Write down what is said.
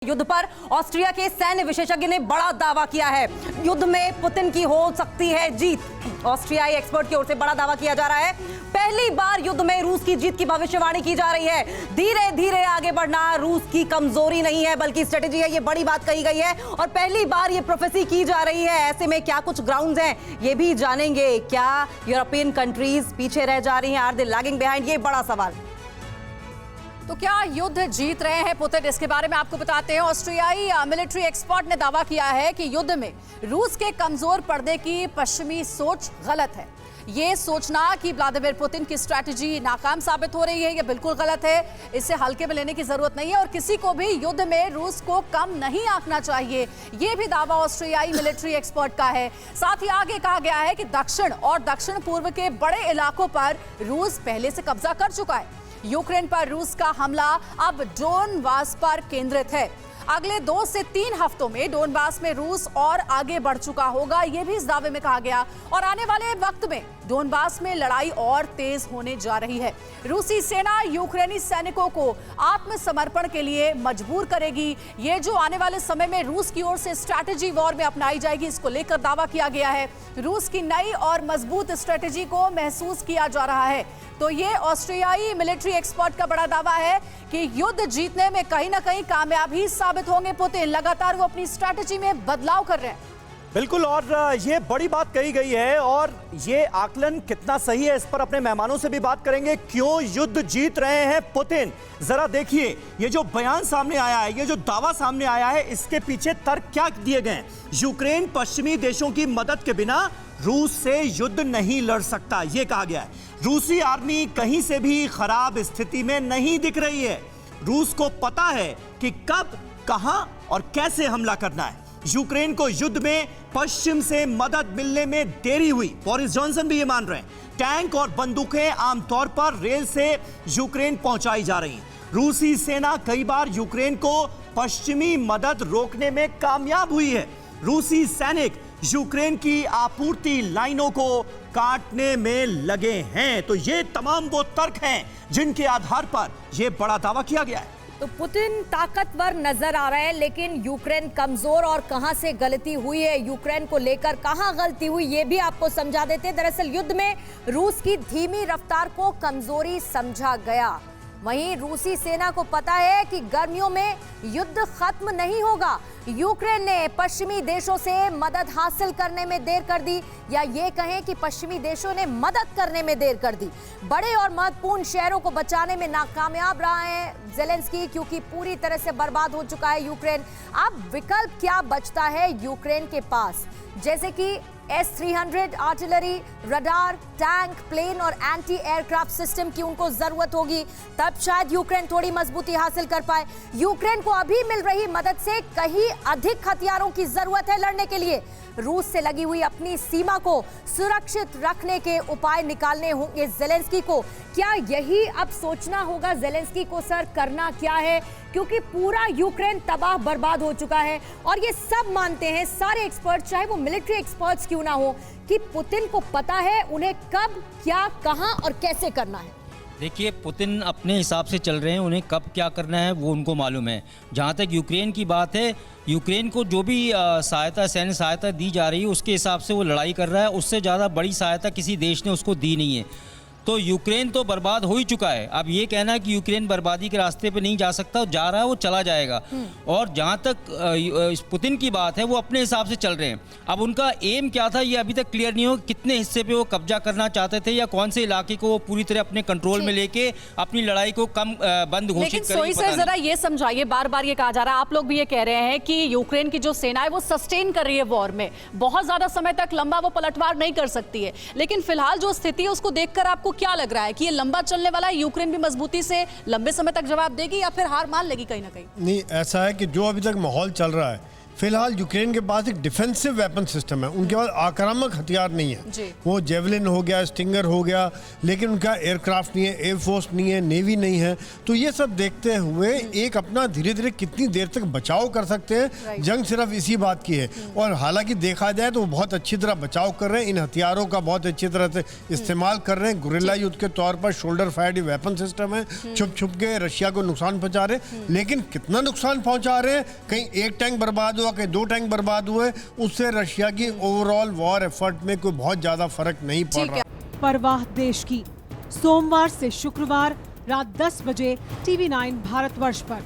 युद्ध पर ऑस्ट्रिया के सैन्य विशेषज्ञ ने बड़ा दावा किया है। युद्ध में पुतिन की हो सकती है जीत। ऑस्ट्रियाई एक्सपर्ट की ओर से बड़ा दावा किया जा रहा है। पहली बार युद्ध में रूस की जीत की भविष्यवाणी की जा रही है। धीरे धीरे आगे बढ़ना रूस की कमजोरी नहीं है बल्कि स्ट्रेटेजी है, ये बड़ी बात कही गई है और पहली बार ये प्रोफेसी की जा रही है। ऐसे में क्या कुछ ग्राउंड्स हैं ये भी जानेंगे। क्या यूरोपियन कंट्रीज पीछे रह जा रही हैं? Are they lagging behind? ये बड़ा सवाल। तो क्या युद्ध जीत रहे हैं पुतिन, इसके बारे में आपको बताते हैं। ऑस्ट्रियाई मिलिट्री एक्सपर्ट ने दावा किया है कि युद्ध में रूस के कमजोर पर्दे की पश्चिमी सोच गलत है। ये सोचना कि व्लादिमीर पुतिन की स्ट्रैटेजी नाकाम साबित हो रही है, ये बिल्कुल गलत है। इसे हल्के में लेने की जरूरत नहीं है और किसी को भी युद्ध में रूस को कम नहीं आंकना चाहिए। ये भी दावा ऑस्ट्रियाई मिलिट्री एक्सपर्ट का है। साथ ही आगे कहा गया है कि दक्षिण और दक्षिण पूर्व के बड़े इलाकों पर रूस पहले से कब्जा कर चुका है। यूक्रेन पर रूस का हमला अब डोनबास पर केंद्रित है। अगले 2 से 3 हफ्तों में डोनबास में रूस और आगे बढ़ चुका होगा, यह भी इस दावे में कहा गया। और आने वाले वक्त में डोनबास में लड़ाई और तेज होने जा रही है। रूसी सेना यूक्रेनी सैनिकों को आत्मसमर्पण के लिए मजबूर करेगी। ये जो आने वाले समय में रूस की ओर से स्ट्रैटेजी वॉर में अपनाई जाएगी, इसको लेकर दावा किया गया है। रूस की नई और मजबूत स्ट्रैटेजी को महसूस किया जा रहा है। तो ये ऑस्ट्रियाई मिलिट्री एक्सपर्ट का बड़ा दावा है कि युद्ध जीतने में कहीं ना कहीं कामयाबी साबित होंगे पुतिन। लगातार वो अपनी स्ट्रैटेजी में बदलाव कर रहे हैं। बिल्कुल, और ये बड़ी बात कही गई है और ये आकलन कितना सही है इस पर अपने मेहमानों से भी बात करेंगे। क्यों युद्ध जीत रहे हैं पुतिन? जरा देखिए, ये जो बयान सामने आया है, ये जो दावा सामने आया है, इसके पीछे तर्क क्या दिए गए हैं। यूक्रेन पश्चिमी देशों की मदद के बिना रूस से युद्ध नहीं लड़ सकता, ये कहा गया है। रूसी आर्मी कहीं से भी खराब स्थिति में नहीं दिख रही है। रूस को पता है कि कब, कहां और कैसे हमला करना है। यूक्रेन को युद्ध में पश्चिम से मदद मिलने में देरी हुई, बोरिस जॉनसन भी ये मान रहे हैं। टैंक और बंदूकें आमतौर पर रेल से यूक्रेन पहुंचाई जा रही हैं। रूसी सेना कई बार यूक्रेन को पश्चिमी मदद रोकने में कामयाब हुई है। रूसी सैनिक यूक्रेन की आपूर्ति लाइनों को काटने में लगे हैं। तो ये तमाम वो तर्क हैं जिनके आधार पर यह बड़ा दावा किया गया है। तो पुतिन ताकतवर नजर आ रहा है, लेकिन यूक्रेन कमजोर और कहां से गलती हुई है, यूक्रेन को लेकर कहां गलती हुई, ये भी आपको समझा देते हैं। दरअसल युद्ध में रूस की धीमी रफ्तार को कमजोरी समझा गया। वहीं रूसी सेना को पता है कि गर्मियों में युद्ध खत्म नहीं होगा। यूक्रेन ने पश्चिमी देशों से मदद हासिल करने में देर कर दी, या ये कहें कि पश्चिमी देशों ने मदद करने में देर कर दी। बड़े और महत्वपूर्ण शहरों को बचाने में नाकामयाब रहा है ज़ेलेंस्की, क्योंकि पूरी तरह से बर्बाद हो चुका है यूक्रेन। अब विकल्प क्या बचता है यूक्रेन के पास? जैसे कि S-300 artillery, radar, tank, plane और एंटी एयरक्राफ्ट सिस्टम की उनको जरूरत होगी, तब शायद यूक्रेन थोड़ी मजबूती हासिल कर पाए। यूक्रेन को अभी मिल रही मदद से कहीं अधिक हथियारों की जरूरत है लड़ने के लिए। रूस से लगी हुई अपनी सीमा को सुरक्षित रखने के उपाय निकालने होंगे ज़ेलेंस्की को। क्या यही अब सोचना होगा ज़ेलेंस्की को, सर करना क्या है? क्योंकि पूरा यूक्रेन तबाह बर्बाद हो चुका है और ये सब मानते हैं सारे एक्सपर्ट, चाहे वो मिलिट्री एक्सपर्ट्स क्यों ना हो, कि पुतिन को पता है उन्हें कब, क्या, कहां और कैसे करना है। देखिए, पुतिन अपने हिसाब से चल रहे हैं, उन्हें कब क्या करना है वो उनको मालूम है। जहाँ तक यूक्रेन की बात है, यूक्रेन को जो भी सहायता, सैन्य सहायता दी जा रही है उसके हिसाब से वो लड़ाई कर रहा है। उससे ज़्यादा बड़ी सहायता किसी देश ने उसको दी नहीं है। तो यूक्रेन तो बर्बाद हो ही चुका है। अब ये कहना है कि यूक्रेन बर्बादी के रास्ते पे नहीं जा सकता, जा रहा है, वो चला जाएगा। और जहाँ तक पुतिन की बात है, वो अपने हिसाब से चल रहे हैं। अब उनका एम क्या था ये अभी तक क्लियर नहीं हो, कितने हिस्से पे वो कब्जा करना चाहते थे या कौन से इलाके को वो पूरी तरह अपने कंट्रोल में लेके अपनी लड़ाई को कम बंद घोषित करेंगे। लेकिन सोई सर जरा ये समझाइए, बार बार ये कहा जा रहा है, आप लोग भी ये कह रहे हैं कि यूक्रेन की जो सेना है वो सस्टेन कर रही है वॉर में, बहुत ज्यादा समय तक लंबा वो पलटवार नहीं कर सकती है। लेकिन फिलहाल जो स्थिति है उसको देखकर आपको क्या लग रहा है कि ये लंबा चलने वाला है? यूक्रेन भी मजबूती से लंबे समय तक जवाब देगी या फिर हार मान लेगी कहीं ना कहीं? नहीं, ऐसा है कि जो अभी तक माहौल चल रहा है फिलहाल यूक्रेन के पास एक डिफेंसिव वेपन सिस्टम है, उनके पास आक्रामक हथियार नहीं जी। है। वो जेवलिन हो गया, स्टिंगर हो गया, लेकिन उनका एयरक्राफ्ट नहीं है, एयरफोर्स नहीं है, नेवी नहीं है। तो ये सब देखते हुए एक अपना धीरे धीरे कितनी देर तक बचाव कर सकते हैं, जंग सिर्फ इसी बात की है। और हालांकि देखा जाए तो वो बहुत अच्छी तरह बचाव कर रहे हैं, इन हथियारों का बहुत अच्छी तरह से इस्तेमाल कर रहे हैं। गुरिल्ला युद्ध के तौर पर शोल्डर फायर्ड वेपन सिस्टम है, छुप छुप के रशिया को नुकसान पहुंचा रहे हैं। लेकिन कितना नुकसान पहुंचा रहे हैं, कहीं एक टैंक बर्बाद हुआ, कहीं 2 टैंक बर्बाद हुए, उससे रशिया की ओवरऑल वॉर एफर्ट में कोई बहुत ज्यादा फर्क नहीं पड़ रहा। परवाह देश की, सोमवार से शुक्रवार रात 10 बजे TV9 भारतवर्ष पर।